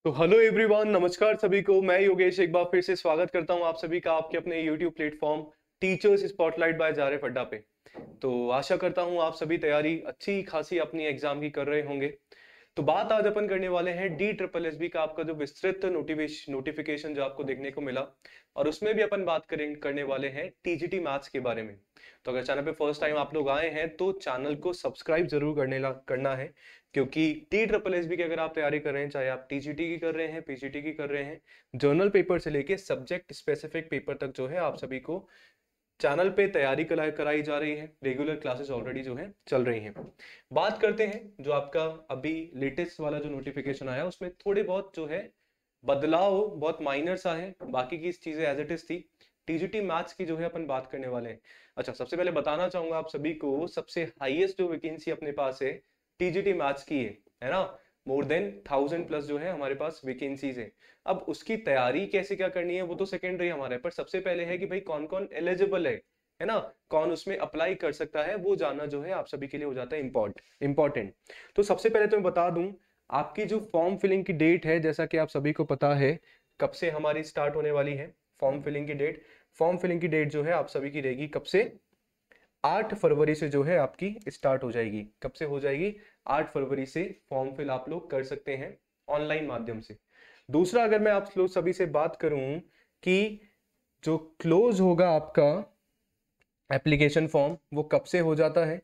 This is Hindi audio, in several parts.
तो हेलो एवरीवन, नमस्कार सभी को। मैं योगेश एक बार फिर से स्वागत करता हूं आप सभी का आपके अपने YouTube platform teachers spotlight by जारे फड्डा पे। तो आशा करता हूं आप सभी तैयारी अच्छी खासी अपनी एग्जाम की कर रहे होंगे। तो बात आज अपन करने वाले हैं डी ट्रिपल एस बी का आपका जो विस्तृत नोटिफिकेशन जो आपको देखने को मिला, और उसमें भी अपन बात करने वाले हैं टीजीटी मैथ्स के बारे में। तो अगर चैनल पे फर्स्ट टाइम आप लोग आए हैं तो चैनल को सब्सक्राइब जरूर करना है, क्योंकि टी ट्रिपल एस बी की अगर आप तैयारी कर रहे हैं, चाहे आप टीजीटी की कर रहे हैं, पीजीटी की कर रहे हैं, जर्नल पेपर से लेके सब्जेक्ट स्पेसिफिक पेपर तक जो है आप सभी को चैनल पे तैयारी कराई जा रही है। रेगुलर क्लासेस ऑलरेडी जो है चल रही हैं। बात करते हैं जो आपका अभी लेटेस्ट वाला जो नोटिफिकेशन आया उसमें थोड़े बहुत जो है बदलाव, बहुत माइनर सा है, बाकी की चीजें एज इट इज थी। टीजीटी मैथ्स की जो है अपन बात करने वाले हैं। अच्छा, सबसे पहले बताना चाहूंगा आप सभी को, सबसे हाईएस्ट जो वैकेंसी अपने पास है टीजीटी मैथ्स की है ना। मोर देन 1000+ जो है हमारे पास वैकेंसीज है। अब उसकी तैयारी कैसे क्या करनी है वो तो सेकेंडरी हमारे, पर सबसे पहले है कि भाई कौन कौन एलिजिबल है ना, कौन उसमें अप्लाई कर सकता है, वो जानना जो है आप सभी के लिए हो जाता है इंपॉर्टेंट। तो सबसे पहले तो मैं बता दूं, आपकी जो फॉर्म फिलिंग की डेट है, जैसा कि आप सभी को पता है कब से हमारी स्टार्ट होने वाली है फॉर्म फिलिंग की डेट। फॉर्म फिलिंग की डेट जो है आप सभी की रहेगी कब से, 8 फरवरी से जो है आपकी स्टार्ट हो जाएगी। कब से हो जाएगी? 8 फरवरी से फॉर्म फिल आप लोग कर सकते हैं ऑनलाइन माध्यम से। दूसरा, अगर मैं आप लोग सभी से बात करूं कि जो क्लोज होगा आपका एप्लीकेशन फॉर्म वो कब से हो जाता है,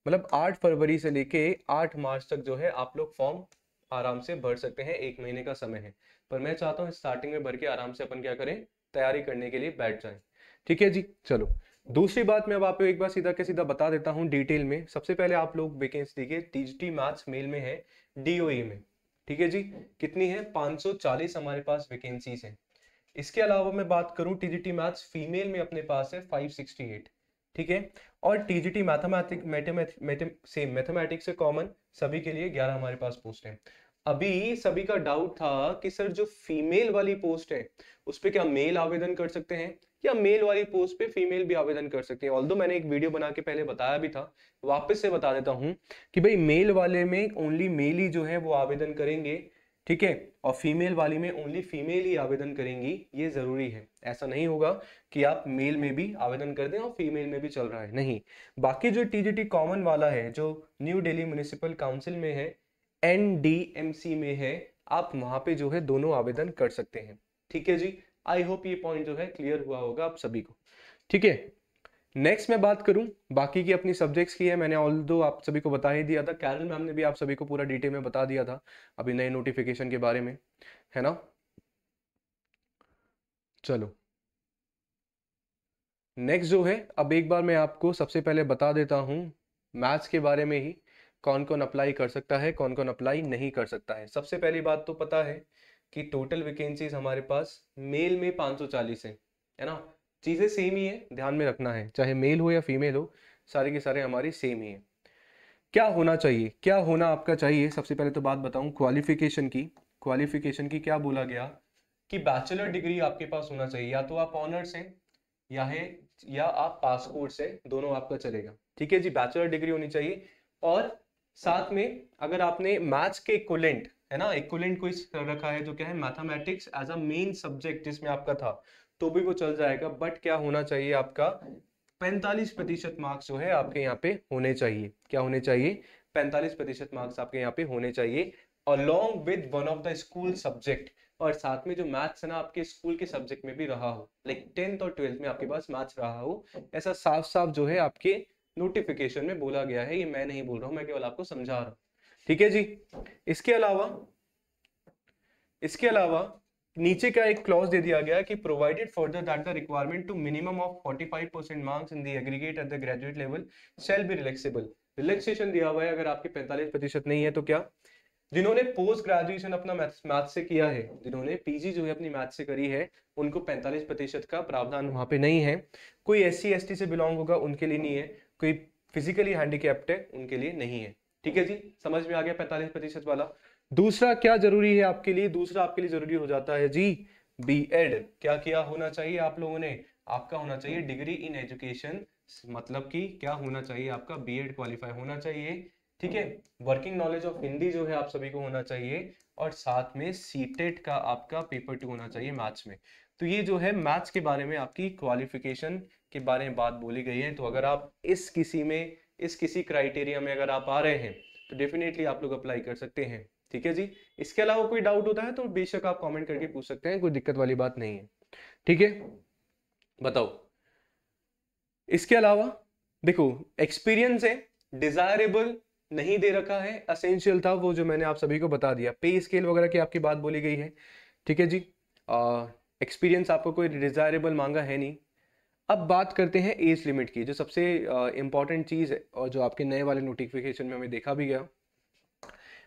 मतलब 8 फरवरी से लेके 8 मार्च तक जो है आप लोग फॉर्म आराम से भर सकते हैं, 1 महीने का समय है। पर मैं चाहता हूं स्टार्टिंग में भर के आराम से अपन क्या करें, तैयारी करने के लिए बैठ जाएं। ठीक है जी, चलो। दूसरी बात मैं अब आपको एक बार सीधा के सीधा बता देता हूं डिटेल में। सबसे पहले आप लोग वैकेंसी देखिए, टीजीटी मैथ्स मेल में है, डीओई में। ठीक है जी, कितनी है? 540 हमारे पास वैकेंसीज है। इसके अलावा मैं बात करूं टीजीटी मैथ्स फीमेल में अपने पास है 568। ठीक है। और टीजीटी मैथमेटिक्स से कॉमन सभी के लिए 11 हमारे पास पोस्ट है। अभी सभी का डाउट था कि सर जो फीमेल वाली पोस्ट है उस पे क्या मेल आवेदन कर सकते हैं, या मेल वाली पोस्ट पे फीमेल भी आवेदन कर सकते हैं। ऑल्दो मैंने एक वीडियो बना के पहले बताया भी था, वापस से बता देता हूं कि भाई मेल वाले में ओनली मेल ही जो है वो आवेदन करेंगे। ठीक है। और फीमेल वाली में ओनली फीमेल ही आवेदन करेंगी, ये जरूरी है। ऐसा नहीं होगा कि आप मेल में भी आवेदन कर दें और फीमेल में भी चल रहा है, नहीं। बाकी जो टीजीटी कॉमन वाला है जो न्यू दिल्ली म्युनिसिपल काउंसिल में है, एनडीएमसी में है, आप वहां पे जो है दोनों आवेदन कर सकते हैं। ठीक है जी, आई होप ये पॉइंट जो है क्लियर हुआ होगा आप सभी को। ठीक है। नेक्स्ट मैं बात करूं बाकी की अपनी सब्जेक्ट्स की है, मैंने ऑल दो आप सभी को बता ही दिया था, कैरल मैम ने भी आप सभी को पूरा डिटेल में बता दिया था अभी नए नोटिफिकेशन के बारे में, है ना। चलो, नेक्स्ट जो है, अब एक बार मैं आपको सबसे पहले बता देता हूं मैथ्स के बारे में ही, कौन कौन अप्लाई कर सकता है, कौन कौन अप्लाई नहीं कर सकता है। सबसे पहली बात तो पता है कि टोटल वैकेंसीज हमारे पास मेल में 540 है ना। चीजें सेम ही है, ध्यान में रखना है, चाहे मेल हो या फीमेल हो, सारे के सारे हमारी सेम ही है। क्या होना चाहिए, क्या होना आपका चाहिए, सबसे पहले तो बात बताऊं क्वालिफिकेशन की। क्वालिफिकेशन की क्या बोला गया कि बैचलर डिग्री आपके पास होना चाहिए, या तो आप ऑनर्स हैं या है या आप पास कोर्स है, दोनों आपका चलेगा। ठीक है जी, बैचलर डिग्री होनी चाहिए। और साथ में अगर आपने मैथ्स के इक्विवेलेंट है ना, इक्विवेलेंट कोई रखा है जो क्या है mathematics as a main subject जिसमें आपका था, तो भी वो चल जाएगा। बट क्या होना चाहिए आपका, 45% मार्क्स जो है आपके यहाँ पे होने चाहिए। क्या होने चाहिए? 45% मार्क्स आपके यहाँ पे होने चाहिए, along with one of the school subject. और साथ में जो मैथ्स है ना आपके स्कूल के सब्जेक्ट में भी रहा हो, लाइक 10th और 12th में आपके पास मैथ्स रहा हो, ऐसा साफ साफ जो है आपके नोटिफिकेशन में बोला गया है। ये मैं नहीं बोल रहा हूं, मैं केवल आपको समझा रहा हूं। ठीक है जी। इसके अलावा इसके अलावा नीचे का एक क्लॉज दे दिया गया कि provided further that the requirement to minimum of 45% marks in the aggregate at the graduate level shall be relaxable. Relaxation दिया हुआ है, अगर आपके 45% नहीं है तो क्या, जिन्होंने पोस्ट ग्रेजुएशन अपना मैथ से किया है, जिन्होंने पीजी जो है अपनी मैथ से करी है, उनको 45% का प्रावधान वहां पे नहीं है। कोई एससी एसटी से बिलोंग होगा उनके लिए नहीं है, कोई फिजिकली हैंडीकैप्ड है उनके लिए नहीं है। ठीक है जी, समझ में आ गया 45% वाला। दूसरा क्या जरूरी है आपके लिए, दूसरा आपके लिए जरूरी हो जाता है जी बीएड। क्या किया होना चाहिए आप लोगों ने, आपका होना चाहिए डिग्री इन एजुकेशन, मतलब कि क्या होना चाहिए आपका बीएड क्वालिफाई होना चाहिए। ठीक है। वर्किंग नॉलेज ऑफ हिंदी जो है आप सभी को होना चाहिए, और साथ में सीटेट का आपका पेपर 2 होना चाहिए मैथ्स में। तो ये जो है मैथ्स के बारे में आपकी क्वालिफिकेशन के बारे में बात बोली गई है। तो अगर आप इस किसी क्राइटेरिया में अगर आप आ रहे हैं तो डेफिनेटली आप लोग अप्लाई कर सकते हैं। ठीक है जी। इसके अलावा कोई डाउट होता है तो बेशक आप कमेंट करके पूछ सकते हैं, कोई दिक्कत वाली बात नहीं है। ठीक है, बताओ। इसके अलावा देखो, एक्सपीरियंस है, डिजायरेबल नहीं दे रखा है, असेंशियल था वो जो मैंने आप सभी को बता दिया, पे स्केल वगैरह की आपकी बात बोली गई है। ठीक है जी। एक्सपीरियंस आपको कोई डिजायरेबल मांगा है नहीं। अब बात करते हैं एज लिमिट की, जो सबसे इंपॉर्टेंट चीज है और जो आपके नए वाले नोटिफिकेशन में हमें देखा भी गया।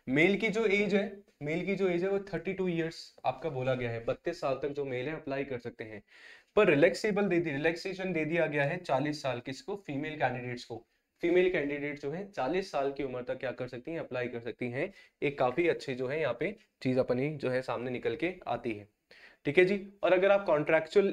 मेल की जो एज है, वो 32 ईयर्स आपका बोला गया है। 32 साल तक जो मेल है अप्लाई कर सकते हैं। पर रिलैक्सेशन दे दिया गया है 40 साल किसको, फीमेल कैंडिडेट्स को। फीमेल कैंडिडेट जो है 40 साल की उम्र तक क्या कर सकती हैं, अप्लाई कर सकती हैं। एक काफी अच्छी जो है यहाँ पे चीज अपनी जो है सामने निकल के आती है। ठीक है जी। और अगर आप कॉन्ट्रैक्चुअल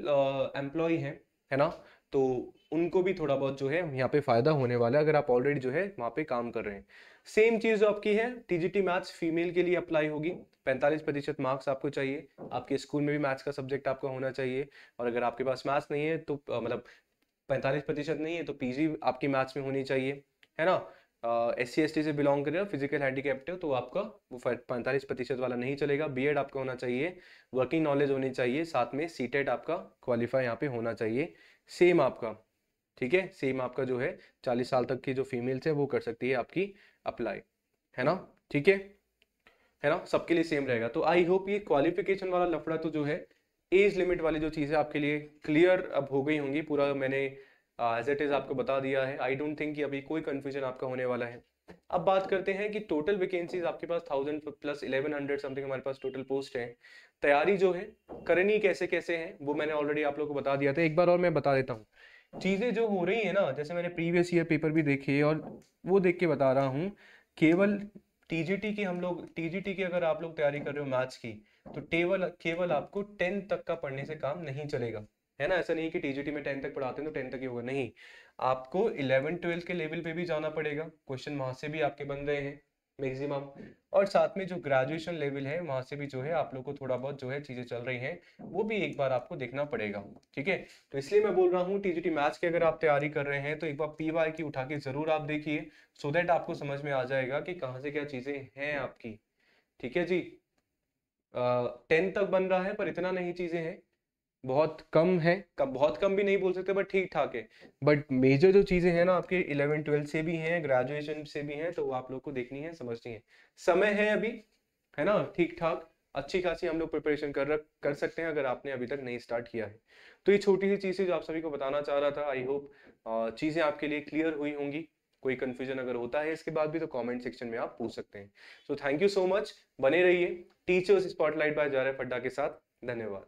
एम्प्लॉय हैं, है ना, तो उनको भी थोड़ा बहुत जो है यहाँ पे फायदा होने वाला है, अगर आप ऑलरेडी जो है वहाँ पे काम कर रहे हैं। सेम चीज जो आपकी है, टीजीटी मैथ्स फीमेल के लिए अप्लाई होगी। 45% मार्क्स आपको चाहिए। आपके स्कूल में भी मैथ्स का सब्जेक्ट आपका होना चाहिए। और अगर आपके पास मैथ्स नहीं है तो मतलब 45% नहीं है तो पीजी आपकी मैथ्स में होनी चाहिए, है ना। SC ST से बिलोंग कर रहे हो, फिजिकल हैंडीकैप्ड हो, तो आपका वो 45% वाला नहीं चलेगा। बीएड आपका होना चाहिए, वर्किंग नॉलेज होनी चाहिए, साथ में सीटेट आपका क्वालिफाई यहाँ पे होना चाहिए। सेम आपका, ठीक है, सेम आपका जो है 40 साल तक की जो फीमेल्स है वो कर सकती है आपकी अप्लाई, है ना। ठीक है ना, सबके लिए सेम रहेगा। तो आई होप ये क्वालिफिकेशन वाला लफड़ा तो जो है, एज लिमिट वाली जो चीज़ें आपके लिए क्लियर अब हो गई होंगी। पूरा मैंने एज इट इज आपको बता दिया है। आई डोंट थिंक कि अभी कोई कंफ्यूजन आपका होने वाला है। अब बात करते हैं कि टोटल वैकेंसीज आपके पास 1000 प्लस 1100 समथिंग हमारे पास टोटल पोस्ट है। तैयारी जो है करनी कैसे कैसे है वो मैंने ऑलरेडी आप लोगों को बता दिया था, एक बार और मैं बता देता हूँ। चीजें जो हो रही है ना, जैसे मैंने प्रीवियस ईयर पेपर भी देखे और वो देख के बता रहा हूँ। केवल टीजीटी की अगर आप लोग तैयारी कर रहे हो मैथ्स की, तो केवल आपको 10 तक का पढ़ने से काम नहीं चलेगा, है ना। ऐसा नहीं कि टीजीटी में 10 तक पढ़ाते हैं तो 10 तक ही होगा, नहीं। आपको 11-12 के लेवल पे भी जाना पड़ेगा, क्वेश्चन वहां से भी आपके बन रहे हैं मैक्सिमम। और साथ में जो ग्रेजुएशन लेवल है वहां से भी जो है आप लोग को थोड़ा बहुत जो है चीजें चल रही हैं, वो भी एक बार आपको देखना पड़ेगा। ठीक है, तो इसलिए मैं बोल रहा हूँ टीजीटी मैथ्स की अगर आप तैयारी कर रहे हैं तो एक बार पीवाई की उठा के जरूर आप देखिए, सो दैट आपको समझ में आ जाएगा कि कहाँ से क्या चीजें हैं आपकी। ठीक है जी। 10 तक बन रहा है पर इतना नहीं चीजें हैं, बहुत कम है, बहुत कम भी नहीं बोल सकते बट ठीक ठाक है। बट मेजर जो चीजें हैं ना आपके 11-12 से भी हैं, ग्रेजुएशन से भी हैं, तो वो आप लोग को देखनी है, समझनी है। समय है अभी, है ना, ठीक ठाक अच्छी खासी हम लोग प्रिपरेशन कर सकते हैं अगर आपने अभी तक नहीं स्टार्ट किया है। तो ये छोटी सी चीजें जो आप सभी को बताना चाह रहा था, आई होप चीजें आपके लिए क्लियर हुई होंगी। कोई कंफ्यूजन अगर होता है इसके बाद भी तो कमेंट सेक्शन में आप पूछ सकते हैं। So thank you so much, बने रहिए टीचर्स स्पॉटलाइट बाय जा रहे फड्डा के साथ। धन्यवाद।